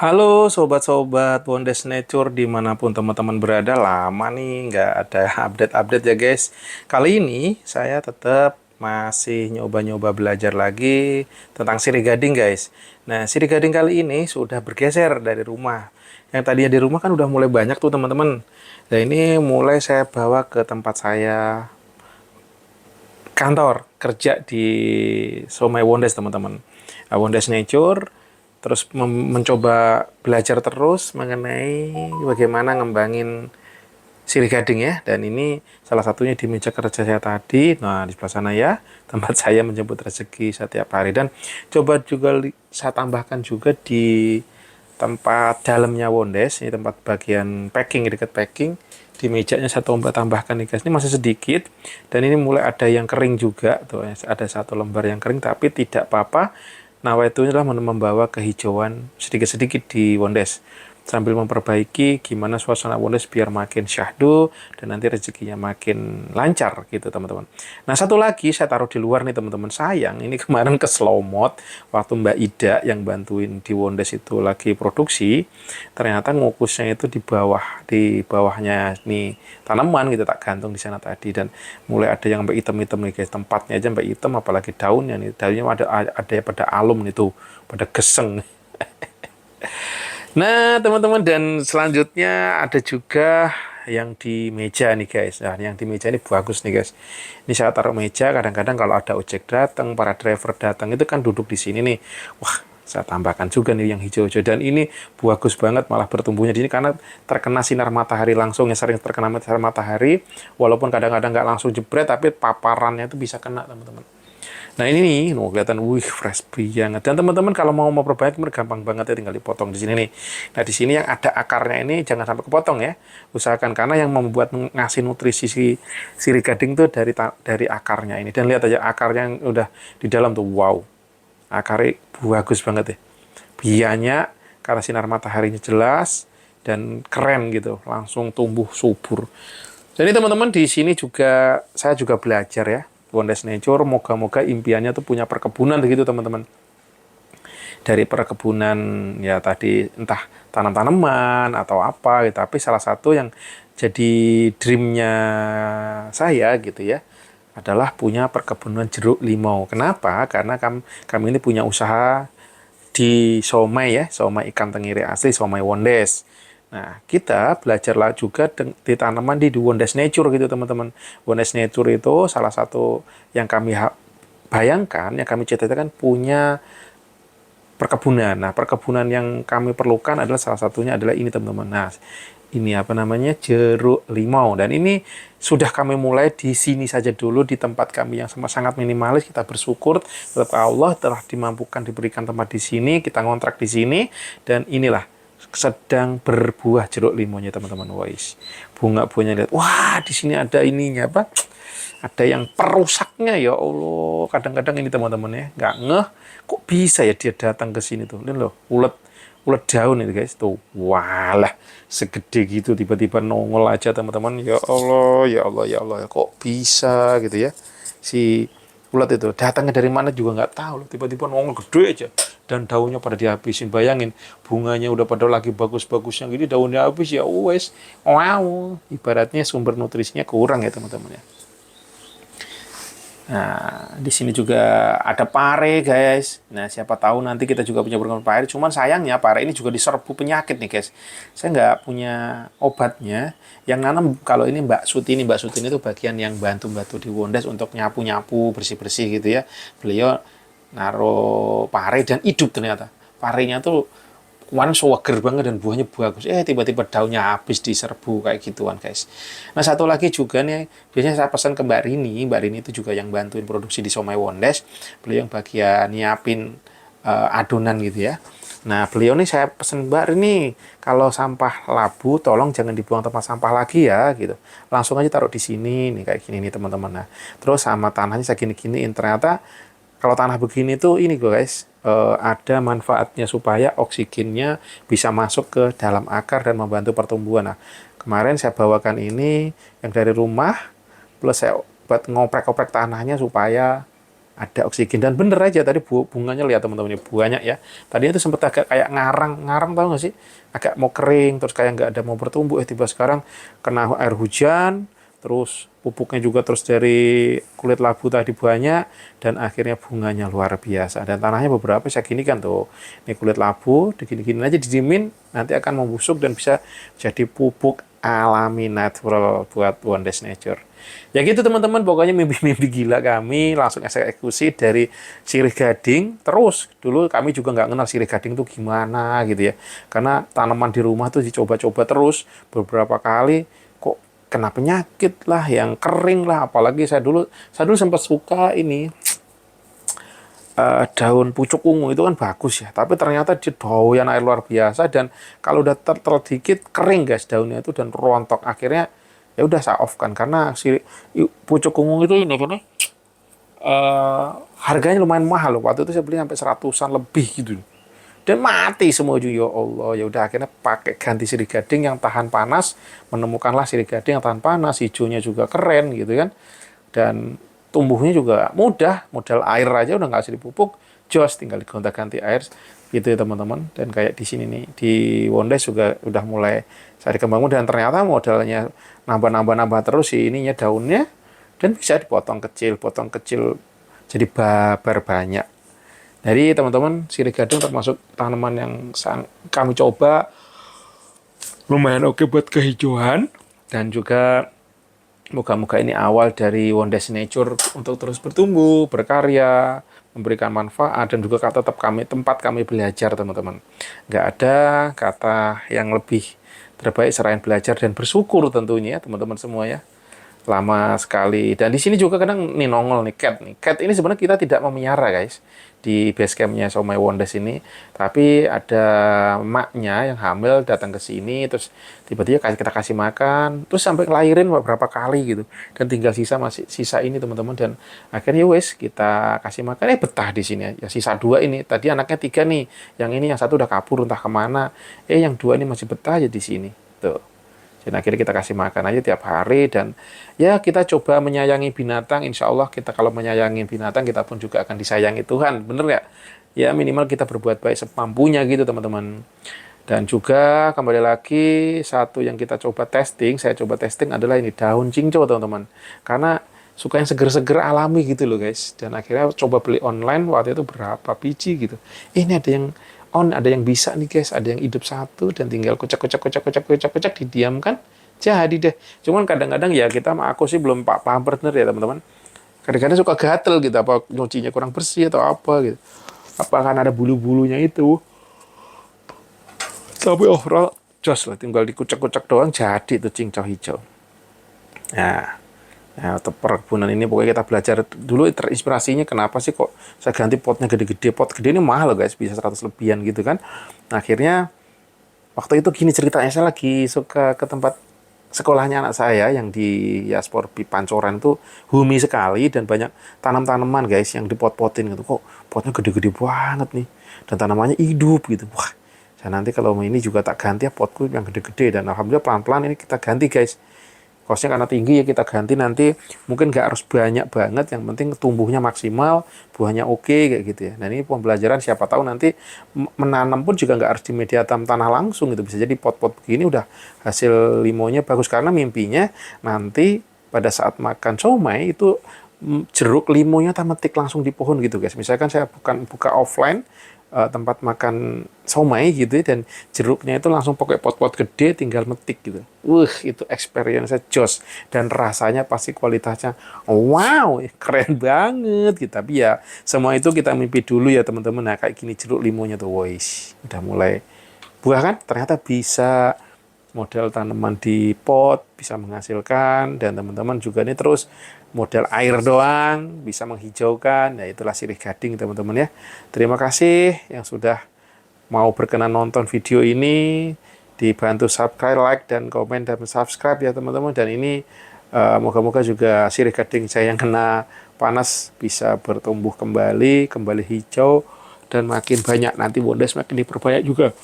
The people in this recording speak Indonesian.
Halo sobat-sobat Wonders Nature dimanapun teman-teman berada, lama nih nggak ada update-update ya guys. Kali ini saya tetap masih nyoba-nyoba belajar lagi tentang sirih gading guys. Nah, sirih gading kali ini sudah bergeser dari rumah. Yang tadinya di rumah kan udah mulai banyak tuh teman-teman. Nah, ini mulai saya bawa ke tempat saya kantor kerja di Somai Wonders teman-teman. Wonders Nature terus mencoba belajar terus mengenai bagaimana ngembangin sirih gading ya, dan ini salah satunya di meja kerja saya tadi. Nah, di sebelah sana ya tempat saya menjemput rezeki setiap hari, dan coba juga saya tambahkan juga di tempat dalamnya Wondes, ini tempat bagian packing, dekat packing, di mejanya saya tambahkan nih guys, ini masih sedikit dan ini mulai ada yang kering juga tuh, ada satu lembar yang kering tapi tidak apa-apa. Nah, itu adalah membawa kehijauan sedikit-sedikit di Wondes sambil memperbaiki gimana suasana Wondes biar makin syahdu dan nanti rezekinya makin lancar gitu teman-teman. Nah, satu lagi saya taruh di luar nih teman-teman. Sayang ini kemarin ke slow mode waktu Mbak Ida yang bantuin di Wondes itu lagi produksi, ternyata ngukusnya itu di bawahnya nih tanaman gitu, tak gantung di sana tadi, dan mulai ada yang sampai hitam-hitam nih guys. Tempatnya aja sampai hitam, apalagi daunnya nih. Daunnya ada pada alum itu, pada geseng. Nah, teman-teman, dan selanjutnya ada juga yang di meja nih guys. Nah, yang di meja ini bagus nih guys. Ini saya taruh meja, kadang-kadang kalau ada ojek datang, para driver datang itu kan duduk di sini nih. Wah, saya tambahkan juga nih yang hijau-hijau, dan ini bagus banget malah bertumbuhnya di sini karena terkena sinar matahari langsung ya, sering terkena sinar matahari, walaupun kadang-kadang nggak langsung jebret tapi paparannya itu bisa kena teman-teman. Nah, ini nih, kelihatan, wih, fresh banget. Dan teman-teman kalau mau memperbaiki, gampang banget ya, tinggal dipotong di sini nih. Nah, di sini yang ada akarnya ini jangan sampai kepotong ya. Usahakan, karena yang membuat ngasih nutrisi si sirih gading tuh dari akarnya ini. Dan lihat aja akarnya yang udah di dalam tuh, wow, akarnya bagus banget ya. Bianya karena sinar mataharinya jelas dan keren gitu, langsung tumbuh subur. Jadi teman-teman, di sini juga saya juga belajar ya, Wonders Nature, moga-moga impiannya tuh punya perkebunan begitu teman-teman. Dari perkebunan ya tadi, entah tanam-tanaman atau apa gitu, tapi salah satu yang jadi dreamnya saya gitu ya adalah punya perkebunan jeruk limau. Kenapa? Karena kami ini punya usaha di Somai ya, Somai ikan tenggiri asli, Somai Wondes. Nah, kita belajarlah juga di tanaman di Wondes Nature gitu teman-teman. Wondes Nature itu salah satu yang kami bayangkan, yang kami cita-citakan punya perkebunan. Nah, perkebunan yang kami perlukan adalah salah satunya adalah ini teman-teman. Nah, ini apa namanya, jeruk limau, dan ini sudah kami mulai di sini saja dulu di tempat kami yang sangat minimalis. Kita bersyukur tetap Allah telah dimampukan diberikan tempat di sini, kita ngontrak di sini, dan inilah sedang berbuah jeruk limunya teman-teman. Wais, bunga-bunganya lihat, wah di sini ada ininya apa, ada yang perusaknya ya Allah. Kadang-kadang ini teman-teman ya nggak ngeh kok bisa ya dia datang ke sini tuh. Lihat loh, ulet ulet daun itu guys tuh, walah segede gitu tiba-tiba nongol aja teman-teman. Ya Allah, ya Allah, ya Allah, kok bisa gitu ya, si ulat itu datangnya dari mana juga nggak tahu loh, tiba-tiba nongol gede aja dan daunnya pada dihabisin. Bayangin, bunganya udah pada lagi bagus-bagusnya gini, daunnya habis ya wes. Wow, ibaratnya sumber nutrisinya kurang ya teman-teman ya. Nah, di sini juga ada pare, guys. Nah, siapa tahu nanti kita juga punya program pare. Cuman sayangnya pare ini juga diserbu penyakit nih, guys. Saya nggak punya obatnya. Yang nanam kalau ini Mbak Sutini. Mbak Sutini itu bagian yang bantu-bantu di Wondes untuk nyapu-nyapu, bersih-bersih gitu ya. Beliau naruh pare dan hidup ternyata. Parenya tuh kemarin seger banget dan buahnya bagus. Tiba-tiba daunnya habis diserbu kayak gituan guys. Nah, satu lagi juga nih, biasanya saya pesan ke Mbak Rini. Mbak Rini itu juga yang bantuin produksi di Somai Wondes. Beliau yang bagian nyiapin adonan gitu ya. Nah, beliau nih saya pesan, Mbak Rini, kalau sampah labu tolong jangan dibuang tempat sampah lagi ya gitu. Langsung aja taruh di sini nih kayak gini nih teman-teman. Nah, terus sama tanahnya saya gini-giniin. Ternyata kalau tanah begini tuh ini guys, ada manfaatnya supaya oksigennya bisa masuk ke dalam akar dan membantu pertumbuhan. Nah, kemarin saya bawakan ini yang dari rumah, plus saya buat ngoprek-ngoprek tanahnya supaya ada oksigen. Dan bener aja tadi bunganya lihat teman-teman, ini banyak ya. Tadinya itu sempat agak kayak ngarang tahu nggak sih, agak mau kering terus kayak nggak ada mau bertumbuh, tiba sekarang kena air hujan, terus pupuknya juga terus dari kulit labu tadi banyak, dan akhirnya bunganya luar biasa. Dan tanahnya beberapa saya gini kan tuh, ini kulit labu digini-gini aja didiemin, nanti akan membusuk dan bisa jadi pupuk alami natural buat Wonders Nature. Ya gitu teman-teman, pokoknya mimpi-mimpi gila kami langsung eksekusi dari sirih gading. Terus dulu kami juga nggak kenal sirih gading tuh gimana gitu ya. Karena tanaman di rumah tuh dicoba-coba terus beberapa kali, kok kena penyakit lah, yang kering lah. Apalagi saya dulu sempat suka ini daun pucuk ungu itu kan bagus ya, tapi ternyata dia doyan air luar biasa, dan kalau udah dikit kering guys daunnya itu dan rontok. Akhirnya ya udah saya off kan, karena si pucuk ungu itu ini kan harganya lumayan mahal loh. Waktu itu saya beli sampai seratusan lebih gitu, dan mati semua juga. Ya Allah, ya udah akhirnya pakai ganti sirih gading yang tahan panas. Menemukanlah sirih gading yang tahan panas, hijaunya juga keren gitu kan, dan tumbuhnya juga mudah, modal air aja udah nggak usah dipupuk, jos tinggal digonta-ganti air gitu ya teman-teman. Dan kayak di sini nih di Wonders juga udah mulai saya dikembangkan, dan ternyata modalnya nambah-nambah terus sih ininya daunnya, dan bisa potong kecil jadi babar banyak. Jadi teman-teman, sirih gading termasuk tanaman yang kami coba lumayan oke buat kehijauan, dan juga moga-moga ini awal dari Wonders Nature untuk terus bertumbuh, berkarya, memberikan manfaat, dan juga tetap tempat kami belajar teman-teman. Nggak ada kata yang lebih terbaik selain belajar dan bersyukur tentunya teman-teman semua ya. Lama sekali. Dan di sini juga kadang nih nongol nih cat nih. Cat ini sebenarnya kita tidak memelihara guys di base campnya Somai Wonders ini, tapi ada emaknya yang hamil datang ke sini, terus tiba-tiba kita kasih makan, terus sampai ngelahirin beberapa kali gitu, dan tinggal sisa ini teman-teman. Dan akhirnya wes kita kasih makan, betah di sini ya. Sisa 2 ini, tadi anaknya 3 nih, yang ini yang 1 udah kabur entah kemana, yang 2 ini masih betah aja di sini tuh. Dan akhirnya kita kasih makan aja tiap hari, dan ya kita coba menyayangi binatang. Insya Allah kita kalau menyayangi binatang, kita pun juga akan disayangi Tuhan. Bener nggak? Ya minimal kita berbuat baik semampunya gitu teman-teman. Dan juga kembali lagi, satu yang saya coba testing adalah ini daun cincau teman-teman. Karena suka yang seger-seger alami gitu loh guys. Dan akhirnya coba beli online, waktu itu berapa biji gitu. Ini ada yang bisa nih guys, ada yang hidup satu, dan tinggal kocak didiamkan, jadi deh. Cuman kadang-kadang ya aku sih belum paham bener ya teman-teman. Kadang-kadang suka gatel gitu, apa nyucinya kurang bersih atau apa gitu. Apa kan ada bulu-bulunya itu. Tapi jos lah, tinggal dikucak-kucak doang jadi tuh cincau hijau. Nah, perkebunan ini pokoknya kita belajar dulu, terinspirasinya kenapa sih kok saya ganti potnya gede-gede. Pot gede ini mahal loh guys, bisa 100 lebihan gitu kan. Nah, akhirnya waktu itu gini ceritanya, saya lagi suka ke tempat sekolahnya anak saya yang di Yaspor Pancoran tuh humi sekali, dan banyak tanam-tanaman guys yang dipot-potin gitu. Kok potnya gede-gede banget nih, dan tanamannya hidup gitu. Wah, saya nanti kalau ini juga tak ganti ya potku yang gede-gede, dan alhamdulillah pelan-pelan ini kita ganti guys. Kosnya karena tinggi ya kita ganti, nanti mungkin nggak harus banyak banget, yang penting tumbuhnya maksimal, buahnya oke kayak gitu ya. Dan ini pembelajaran, siapa tahu nanti menanam pun juga nggak harus di media tanah langsung gitu, bisa jadi pot-pot begini udah hasil limonya bagus. Karena mimpinya nanti pada saat makan somai itu jeruk limonya metik langsung di pohon gitu guys. Misalkan saya buka offline tempat makan somai gitu ya, dan jeruknya itu langsung pakai pot-pot gede tinggal metik gitu. Itu experience jos, dan rasanya pasti kualitasnya wow, keren banget gitu. Tapi ya semua itu kita mimpi dulu ya teman-teman. Nah, kayak gini jeruk limonya tuh udah mulai buah kan, ternyata bisa model tanaman di pot bisa menghasilkan, dan teman-teman juga ini terus model air doang bisa menghijaukan. Ya itulah sirih gading teman-teman ya. Terima kasih yang sudah mau berkenan nonton video ini, dibantu subscribe, like, dan komen, dan subscribe ya teman-teman. Dan ini moga-moga juga sirih gading saya yang kena panas bisa bertumbuh kembali hijau, dan makin banyak nanti Wonders makin diperbanyak juga.